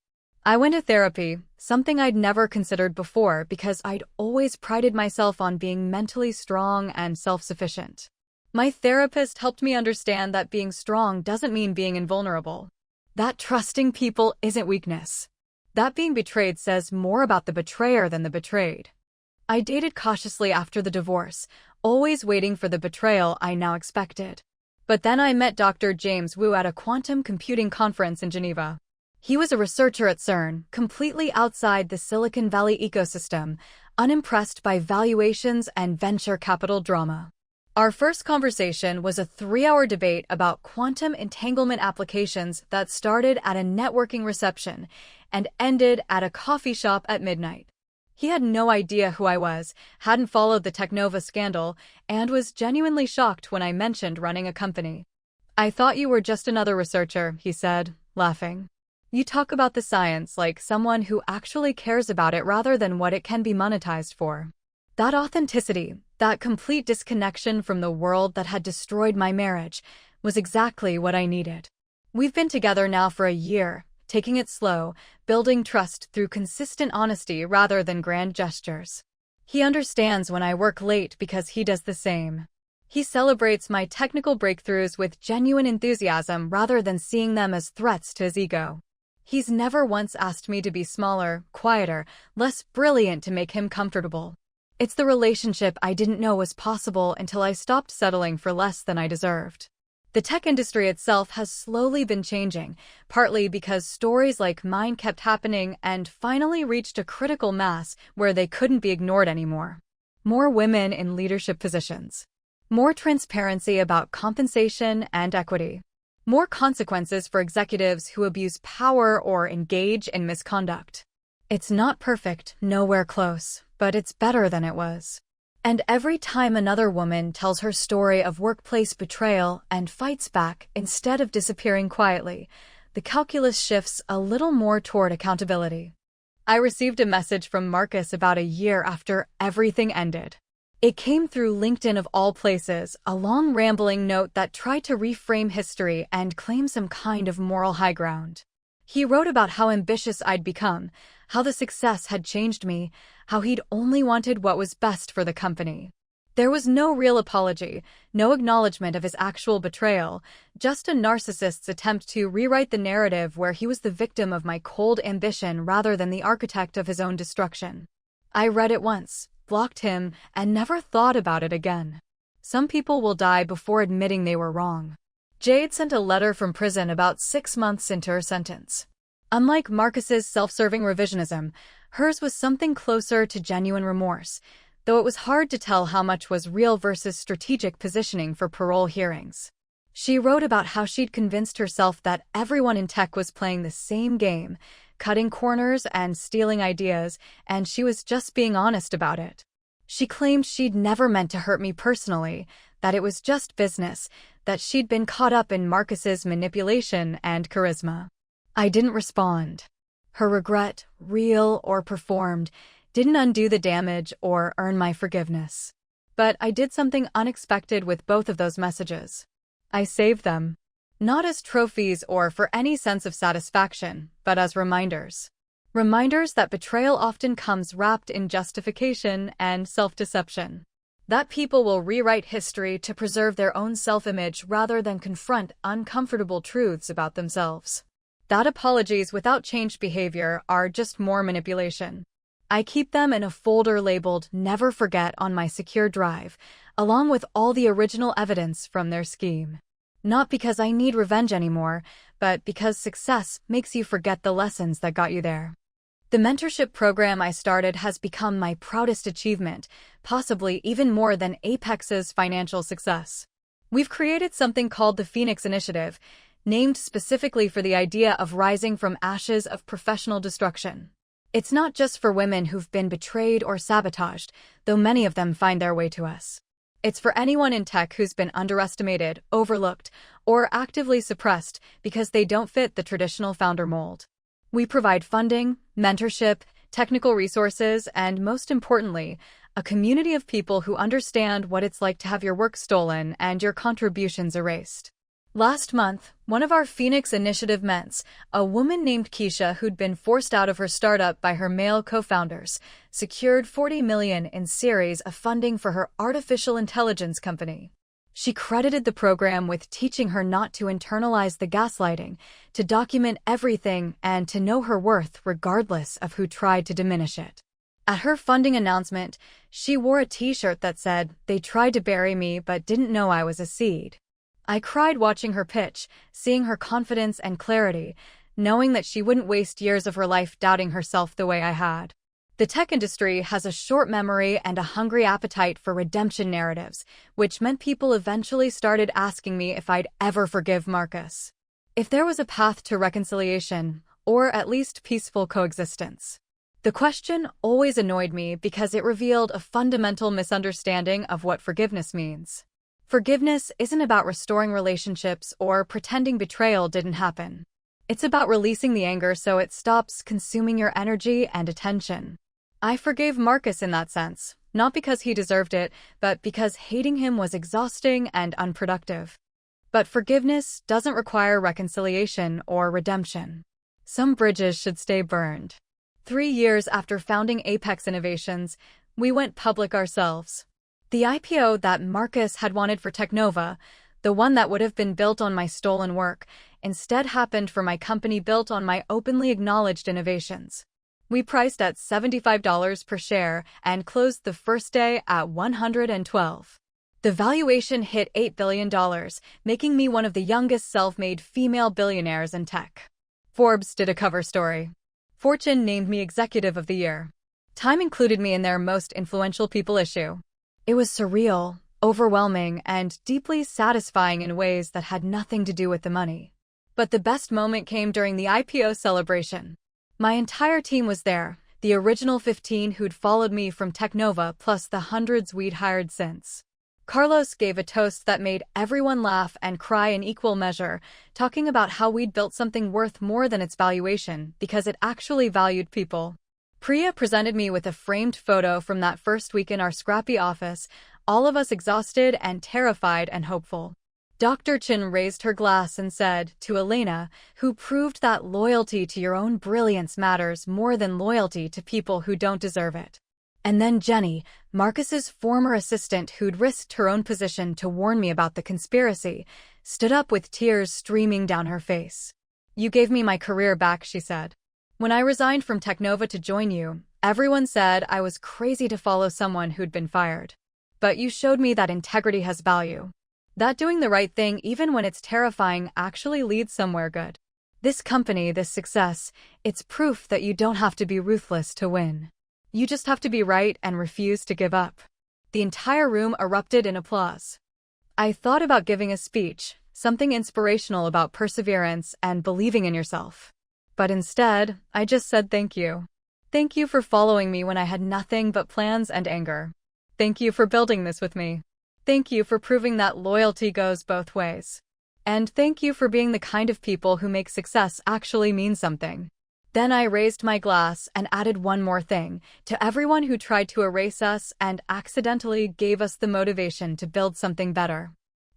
I went to therapy, something I'd never considered before because I'd always prided myself on being mentally strong and self-sufficient. My therapist helped me understand that being strong doesn't mean being invulnerable. That trusting people isn't weakness. That being betrayed says more about the betrayer than the betrayed. I dated cautiously after the divorce, always waiting for the betrayal I now expected. But then I met Dr. James Wu at a quantum computing conference in Geneva. He was a researcher at CERN, completely outside the Silicon Valley ecosystem, unimpressed by valuations and venture capital drama. Our first conversation was a 3-hour debate about quantum entanglement applications that started at a networking reception and ended at a coffee shop at midnight. He had no idea who I was, hadn't followed the TechNova scandal, and was genuinely shocked when I mentioned running a company. "I thought you were just another researcher," he said, laughing. "You talk about the science like someone who actually cares about it rather than what it can be monetized for." That authenticity, that complete disconnection from the world that had destroyed my marriage, was exactly what I needed. We've been together now for a year, taking it slow, building trust through consistent honesty rather than grand gestures. He understands when I work late because he does the same. He celebrates my technical breakthroughs with genuine enthusiasm rather than seeing them as threats to his ego. He's never once asked me to be smaller, quieter, less brilliant to make him comfortable. It's the relationship I didn't know was possible until I stopped settling for less than I deserved. The tech industry itself has slowly been changing, partly because stories like mine kept happening and finally reached a critical mass where they couldn't be ignored anymore. More women in leadership positions. More transparency about compensation and equity. More consequences for executives who abuse power or engage in misconduct. It's not perfect, nowhere close, but it's better than it was. And every time another woman tells her story of workplace betrayal and fights back instead of disappearing quietly, the calculus shifts a little more toward accountability. I received a message from Marcus about a year after everything ended. It came through LinkedIn of all places, a long rambling note that tried to reframe history and claim some kind of moral high ground. He wrote about how ambitious I'd become, how the success had changed me, how he'd only wanted what was best for the company. There was no real apology, no acknowledgement of his actual betrayal, just a narcissist's attempt to rewrite the narrative where he was the victim of my cold ambition rather than the architect of his own destruction. I read it once, blocked him, and never thought about it again. Some people will die before admitting they were wrong. Jade sent a letter from prison about 6 months into her sentence. Unlike Marcus's self-serving revisionism, hers was something closer to genuine remorse, though it was hard to tell how much was real versus strategic positioning for parole hearings. She wrote about how she'd convinced herself that everyone in tech was playing the same game, cutting corners and stealing ideas, and she was just being honest about it. She claimed she'd never meant to hurt me personally, that it was just business, that she'd been caught up in Marcus's manipulation and charisma. I didn't respond. Her regret, real or performed, didn't undo the damage or earn my forgiveness. But I did something unexpected with both of those messages. I saved them. Not as trophies or for any sense of satisfaction, but as reminders. Reminders that betrayal often comes wrapped in justification and self-deception. That people will rewrite history to preserve their own self-image rather than confront uncomfortable truths about themselves. That apologies without changed behavior are just more manipulation. I keep them in a folder labeled "Never Forget" on my secure drive, along with all the original evidence from their scheme. Not because I need revenge anymore, but because success makes you forget the lessons that got you there. The mentorship program I started has become my proudest achievement, possibly even more than Apex's financial success. We've created something called the Phoenix Initiative, named specifically for the idea of rising from ashes of professional destruction. It's not just for women who've been betrayed or sabotaged, though many of them find their way to us. It's for anyone in tech who's been underestimated, overlooked, or actively suppressed because they don't fit the traditional founder mold. We provide funding, mentorship, technical resources, and most importantly, a community of people who understand what it's like to have your work stolen and your contributions erased. Last month, one of our Phoenix Initiative ments, a woman named Keisha who'd been forced out of her startup by her male co-founders, secured $40 million in series of funding for her artificial intelligence company. She credited the program with teaching her not to internalize the gaslighting, to document everything, and to know her worth regardless of who tried to diminish it. At her funding announcement, she wore a t-shirt that said, "They tried to bury me but didn't know I was a seed." I cried watching her pitch, seeing her confidence and clarity, knowing that she wouldn't waste years of her life doubting herself the way I had. The tech industry has a short memory and a hungry appetite for redemption narratives, which meant people eventually started asking me if I'd ever forgive Marcus. If there was a path to reconciliation, or at least peaceful coexistence. The question always annoyed me because it revealed a fundamental misunderstanding of what forgiveness means. Forgiveness isn't about restoring relationships or pretending betrayal didn't happen. It's about releasing the anger so it stops consuming your energy and attention. I forgave Marcus in that sense, not because he deserved it, but because hating him was exhausting and unproductive. But forgiveness doesn't require reconciliation or redemption. Some bridges should stay burned. 3 years after founding Apex Innovations, we went public ourselves. The IPO that Marcus had wanted for TechNova, the one that would have been built on my stolen work, instead happened for my company built on my openly acknowledged innovations. We priced at $75 per share and closed the first day at $112. The valuation hit $8 billion, making me one of the youngest self-made female billionaires in tech. Forbes did a cover story. Fortune named me Executive of the Year. Time included me in their Most Influential People issue. It was surreal, overwhelming, and deeply satisfying in ways that had nothing to do with the money. But the best moment came during the IPO celebration. My entire team was there, the original 15 who'd followed me from TechNova plus the hundreds we'd hired since. Carlos gave a toast that made everyone laugh and cry in equal measure, talking about how we'd built something worth more than its valuation because it actually valued people. Priya presented me with a framed photo from that first week in our scrappy office, all of us exhausted and terrified and hopeful. Dr. Chin raised her glass and said, to Elena, who proved that loyalty to your own brilliance matters more than loyalty to people who don't deserve it. And then Jenny, Marcus's former assistant who'd risked her own position to warn me about the conspiracy, stood up with tears streaming down her face. "You gave me my career back," she said. "When I resigned from TechNova to join you, everyone said I was crazy to follow someone who'd been fired. But you showed me that integrity has value. That doing the right thing even when it's terrifying actually leads somewhere good. This company, this success, it's proof that you don't have to be ruthless to win. You just have to be right and refuse to give up." The entire room erupted in applause. I thought about giving a speech, something inspirational about perseverance and believing in yourself. But instead, I just said thank you. Thank you for following me when I had nothing but plans and anger. Thank you for building this with me. Thank you for proving that loyalty goes both ways. And thank you for being the kind of people who make success actually mean something. Then I raised my glass and added one more thing, to everyone who tried to erase us and accidentally gave us the motivation to build something better.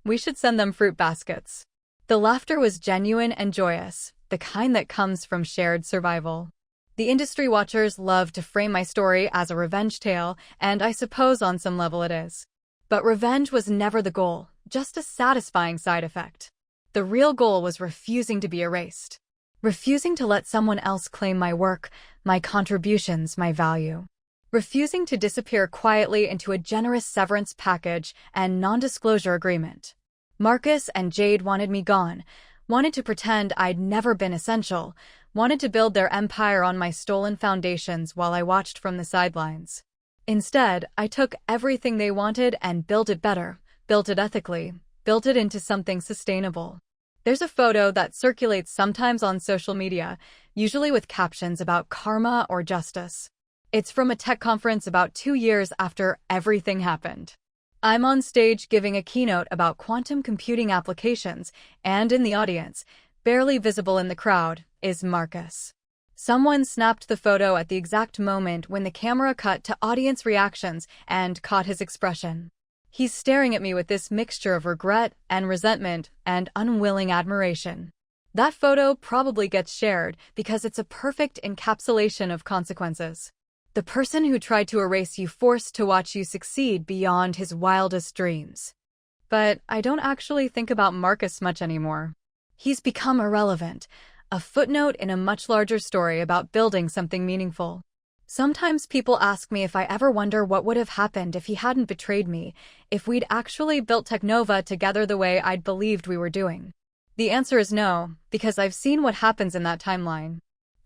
We should send them fruit baskets. The laughter was genuine and joyous, the kind that comes from shared survival. The industry watchers love to frame my story as a revenge tale, and I suppose on some level it is. But revenge was never the goal, just a satisfying side effect. The real goal was refusing to be erased. Refusing to let someone else claim my work, my contributions, my value. Refusing to disappear quietly into a generous severance package and non-disclosure agreement. Marcus and Jade wanted me gone, wanted to pretend I'd never been essential, wanted to build their empire on my stolen foundations while I watched from the sidelines. Instead, I took everything they wanted and built it better, built it ethically, built it into something sustainable. There's a photo that circulates sometimes on social media, usually with captions about karma or justice. It's from a tech conference about 2 years after everything happened. I'm on stage giving a keynote about quantum computing applications, and in the audience, barely visible in the crowd, is Marcus. Someone snapped the photo at the exact moment when the camera cut to audience reactions and caught his expression. He's staring at me with this mixture of regret and resentment and unwilling admiration. That photo probably gets shared because it's a perfect encapsulation of consequences. The person who tried to erase you forced to watch you succeed beyond his wildest dreams. But I don't actually think about Marcus much anymore. He's become irrelevant, a footnote in a much larger story about building something meaningful. Sometimes people ask me if I ever wonder what would have happened if he hadn't betrayed me, if we'd actually built TechNova together the way I'd believed we were doing. The answer is no, because I've seen what happens in that timeline.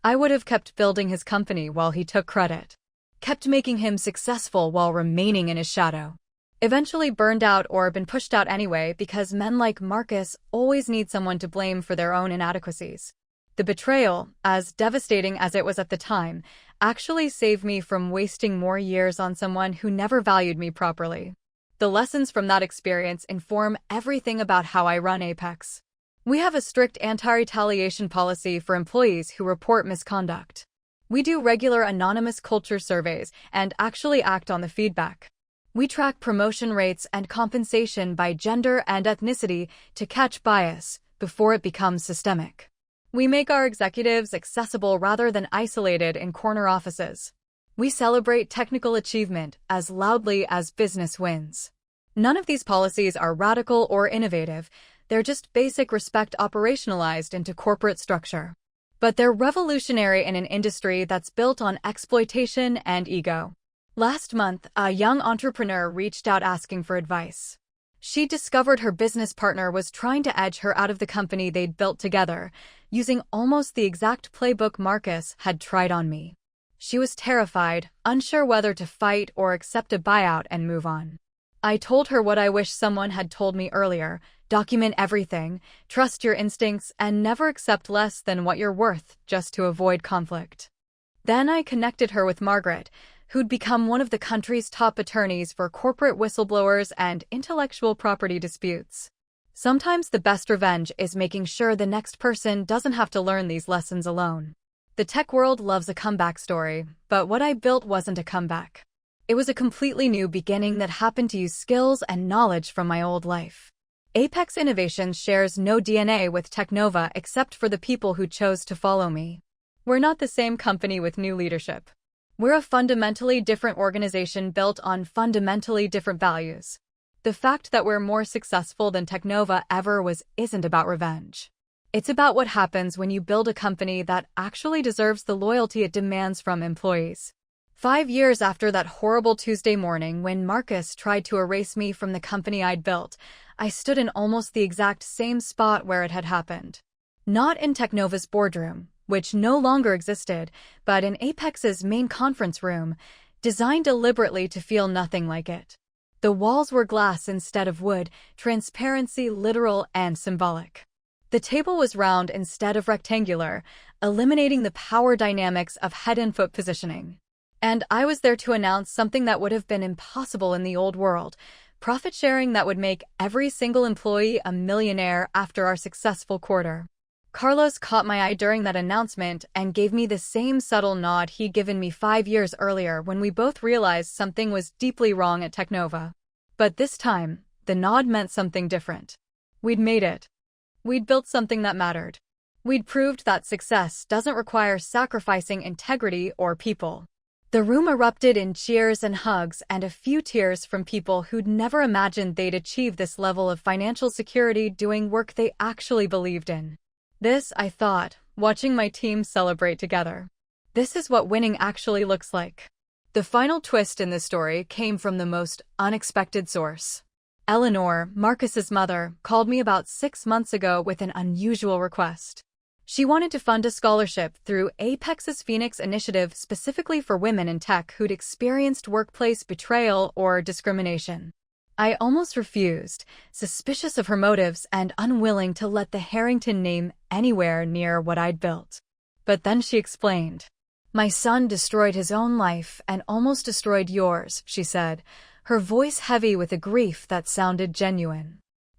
I would have kept building his company while he took credit. Kept making him successful while remaining in his shadow. Eventually burned out or been pushed out anyway because men like Marcus always need someone to blame for their own inadequacies. The betrayal, as devastating as it was at the time, actually saved me from wasting more years on someone who never valued me properly. The lessons from that experience inform everything about how I run Apex. We have a strict anti-retaliation policy for employees who report misconduct. We do regular anonymous culture surveys and actually act on the feedback. We track promotion rates and compensation by gender and ethnicity to catch bias before it becomes systemic. We make our executives accessible rather than isolated in corner offices. We celebrate technical achievement as loudly as business wins. None of these policies are radical or innovative, they're just basic respect operationalized into corporate structure. But they're revolutionary in an industry that's built on exploitation and ego. Last month, a young entrepreneur reached out asking for advice. She discovered her business partner was trying to edge her out of the company they'd built together, using almost the exact playbook Marcus had tried on me. She was terrified, unsure whether to fight or accept a buyout and move on. I told her what I wish someone had told me earlier: document everything, trust your instincts, and never accept less than what you're worth just to avoid conflict. Then I connected her with Margaret, who'd become one of the country's top attorneys for corporate whistleblowers and intellectual property disputes. Sometimes the best revenge is making sure the next person doesn't have to learn these lessons alone. The tech world loves a comeback story, but what I built wasn't a comeback. It was a completely new beginning that happened to use skills and knowledge from my old life. Apex Innovations shares no DNA with TechNova except for the people who chose to follow me. We're not the same company with new leadership. We're a fundamentally different organization built on fundamentally different values. The fact that we're more successful than TechNova ever was isn't about revenge. It's about what happens when you build a company that actually deserves the loyalty it demands from employees. 5 years after that horrible Tuesday morning when Marcus tried to erase me from the company I'd built, I stood in almost the exact same spot where it had happened. Not in TechNova's boardroom, which no longer existed, but in Apex's main conference room, designed deliberately to feel nothing like it. The walls were glass instead of wood, transparency literal and symbolic. The table was round instead of rectangular, eliminating the power dynamics of head and foot positioning. And I was there to announce something that would have been impossible in the old world: profit sharing that would make every single employee a millionaire after our successful quarter. Carlos caught my eye during that announcement and gave me the same subtle nod he'd given me 5 years earlier when we both realized something was deeply wrong at TechNova. But this time, the nod meant something different. We'd made it. We'd built something that mattered. We'd proved that success doesn't require sacrificing integrity or people. The room erupted in cheers and hugs and a few tears from people who'd never imagined they'd achieve this level of financial security doing work they actually believed in. This, I thought, watching my team celebrate together. This is what winning actually looks like. The final twist in this story came from the most unexpected source. Eleanor, Marcus's mother, called me about 6 months ago with an unusual request. She wanted to fund a scholarship through Apex's Phoenix initiative specifically for women in tech who'd experienced workplace betrayal or discrimination. I almost refused, suspicious of her motives and unwilling to let the Harrington name anywhere near what I'd built. But then she explained. "My son destroyed his own life and almost destroyed yours," she said, her voice heavy with a grief that sounded genuine.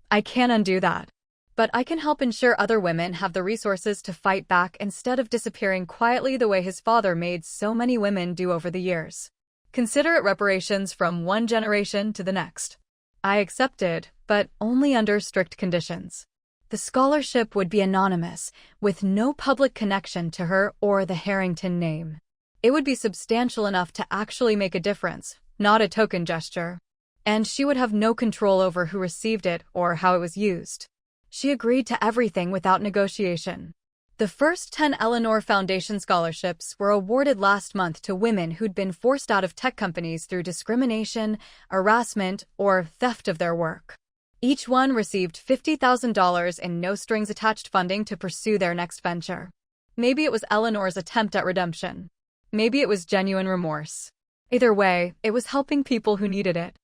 "I can't undo that. But I can help ensure other women have the resources to fight back instead of disappearing quietly the way his father made so many women do over the years. Consider it reparations from one generation to the next." I accepted, but only under strict conditions. The scholarship would be anonymous, with no public connection to her or the Harrington name. It would be substantial enough to actually make a difference, not a token gesture. And she would have no control over who received it or how it was used. She agreed to everything without negotiation. The first 10 Eleanor Foundation scholarships were awarded last month to women who'd been forced out of tech companies through discrimination, harassment, or theft of their work. Each one received $50,000 in no-strings-attached funding to pursue their next venture. Maybe it was Eleanor's attempt at redemption. Maybe it was genuine remorse. Either way, it was helping people who needed it.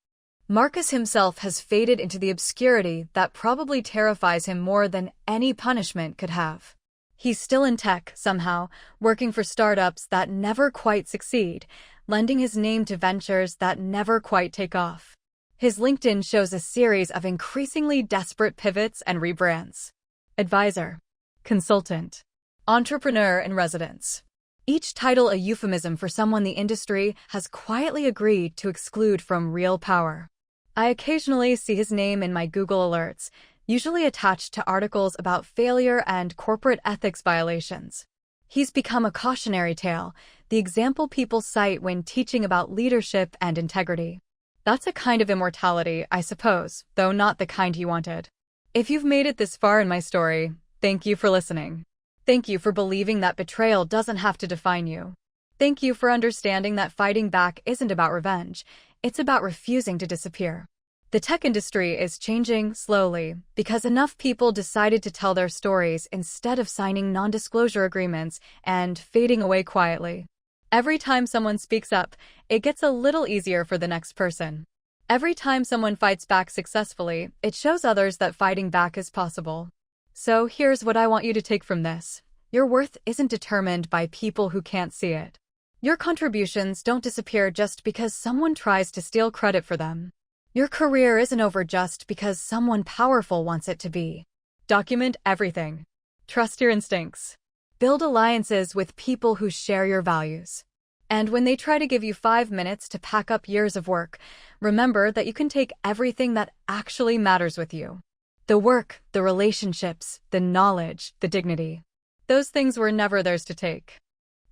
Marcus himself has faded into the obscurity that probably terrifies him more than any punishment could have. He's still in tech, somehow, working for startups that never quite succeed, lending his name to ventures that never quite take off. His LinkedIn shows a series of increasingly desperate pivots and rebrands. Advisor, consultant, entrepreneur in residence. Each title a euphemism for someone the industry has quietly agreed to exclude from real power. I occasionally see his name in my Google alerts, usually attached to articles about failure and corporate ethics violations. He's become a cautionary tale, the example people cite when teaching about leadership and integrity. That's a kind of immortality, I suppose, though not the kind he wanted. If you've made it this far in my story, thank you for listening. Thank you for believing that betrayal doesn't have to define you. Thank you for understanding that fighting back isn't about revenge, it's about refusing to disappear. The tech industry is changing slowly because enough people decided to tell their stories instead of signing non-disclosure agreements and fading away quietly. Every time someone speaks up, it gets a little easier for the next person. Every time someone fights back successfully, it shows others that fighting back is possible. So here's what I want you to take from this. Your worth isn't determined by people who can't see it. Your contributions don't disappear just because someone tries to steal credit for them. Your career isn't over just because someone powerful wants it to be. Document everything. Trust your instincts. Build alliances with people who share your values. And when they try to give you 5 minutes to pack up years of work, remember that you can take everything that actually matters with you. The work, the relationships, the knowledge, the dignity. Those things were never theirs to take.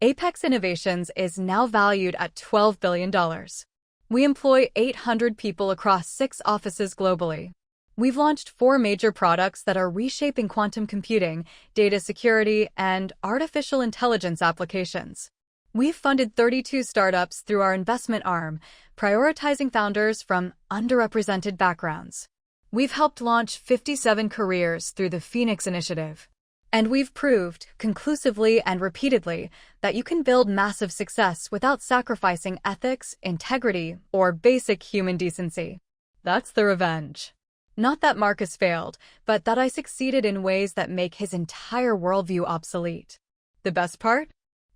Apex Innovations is now valued at $12 billion. We employ 800 people across 6 offices globally. We've launched 4 major products that are reshaping quantum computing, data security, and artificial intelligence applications. We've funded 32 startups through our investment arm, prioritizing founders from underrepresented backgrounds. We've helped launch 57 careers through the Phoenix Initiative. And we've proved, conclusively and repeatedly, that you can build massive success without sacrificing ethics, integrity, or basic human decency. That's the revenge. Not that Marcus failed, but that I succeeded in ways that make his entire worldview obsolete. The best part?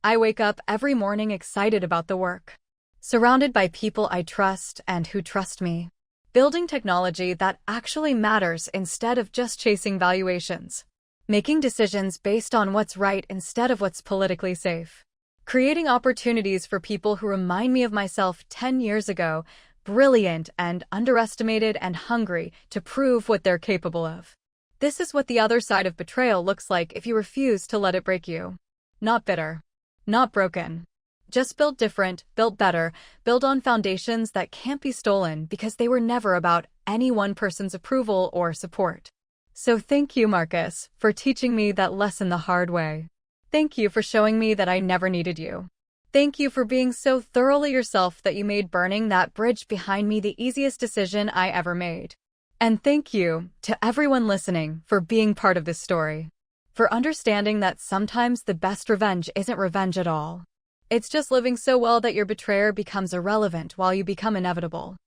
I wake up every morning excited about the work. Surrounded by people I trust and who trust me. Building technology that actually matters instead of just chasing valuations. making decisions based on what's right instead of what's politically safe, creating opportunities for people who remind me of myself 10 years ago, brilliant and underestimated and hungry to prove what they're capable of. This is what the other side of betrayal looks like if you refuse to let it break you. Not bitter. Not broken. Just built different, built better, built on foundations that can't be stolen because they were never about any one person's approval or support. So thank you, Marcus, for teaching me that lesson the hard way. Thank you for showing me that I never needed you. Thank you for being so thoroughly yourself that you made burning that bridge behind me the easiest decision I ever made. And thank you to everyone listening for being part of this story. For understanding that sometimes the best revenge isn't revenge at all. It's just living so well that your betrayer becomes irrelevant while you become inevitable.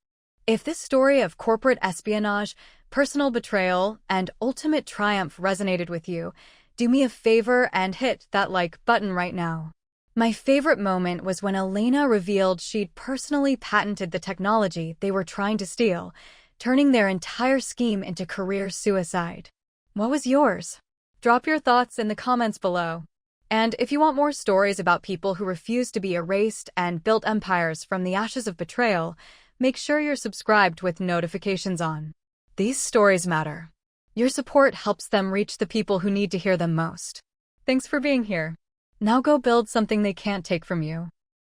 If this story of corporate espionage, personal betrayal, and ultimate triumph resonated with you, do me a favor and hit that like button right now. My favorite moment was when Elena revealed she'd personally patented the technology they were trying to steal, turning their entire scheme into career suicide. What was yours? Drop your thoughts in the comments below. And if you want more stories about people who refuse to be erased and built empires from the ashes of betrayal, make sure you're subscribed with notifications on. These stories matter. Your support helps them reach the people who need to hear them most. Thanks for being here. Now go build something they can't take from you.